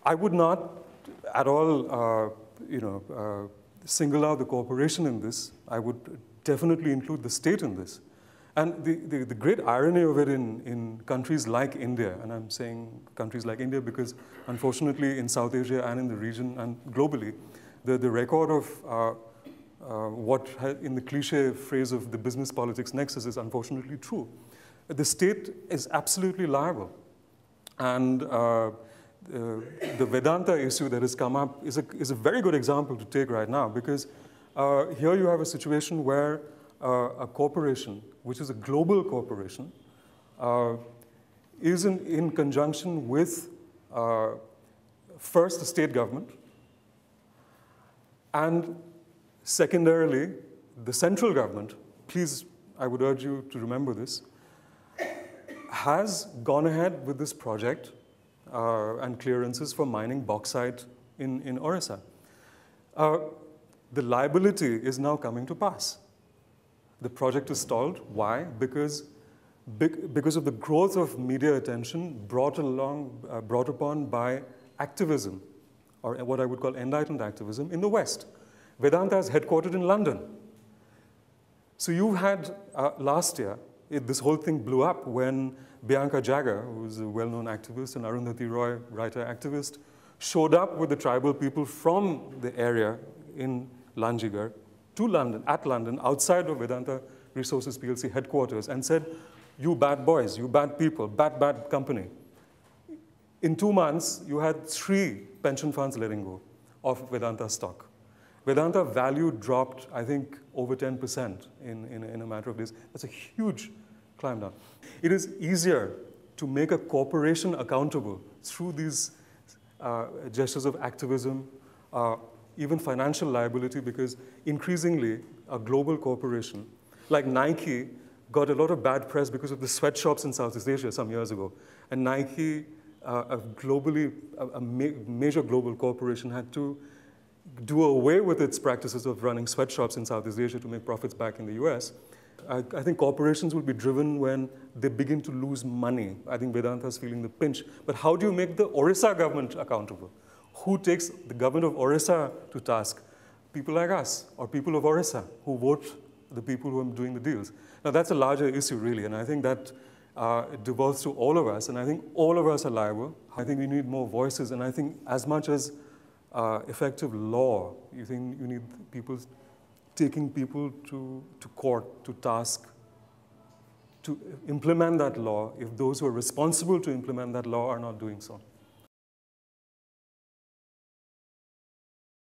I would not at all, single out the corporation in this. I would definitely include the state in this. And the great irony of it in countries like India, and I'm saying countries like India because unfortunately in South Asia and in the region and globally, the record of what in the cliche phrase of the business politics nexus is unfortunately true. The state is absolutely liable. And the Vedanta issue that has come up is a very good example to take right now, because here you have a situation where a corporation, which is a global corporation, is in conjunction with first the state government, and secondarily the central government. Please, I would urge you to remember this, has gone ahead with this project and clearances for mining bauxite in Orissa. The liability is now coming to pass. The project is stalled. Why? Because of the growth of media attention brought upon by activism, or what I would call enlightened activism, in the West. Vedanta is headquartered in London. So you had, last year, this whole thing blew up when Bianca Jagger, who was a well-known activist, and Arundhati Roy, writer, activist, showed up with the tribal people from the area in Lanjigar to London, outside of Vedanta Resources PLC headquarters, and said, you bad boys, you bad people, bad company. In 2 months, you had 3 pension funds letting go of Vedanta stock. Vedanta value dropped, I think, over 10% in a matter of days. That's a huge climb down. It is easier to make a corporation accountable through these gestures of activism, even financial liability, because increasingly a global corporation like Nike got a lot of bad press because of the sweatshops in Southeast Asia some years ago. And Nike, a major global corporation, had to do away with its practices of running sweatshops in Southeast Asia to make profits back in the US. I think corporations will be driven when they begin to lose money. I think Vedanta is feeling the pinch. But how do you make the Orissa government accountable? Who takes the government of Orissa to task? People like us, or people of Orissa, who vote the people who are doing the deals. Now, that's a larger issue, really, and I think that it devolves to all of us, and I think all of us are liable. I think we need more voices, and I think as much as effective law, you think you need people taking people to court, to task, to implement that law if those who are responsible to implement that law are not doing so.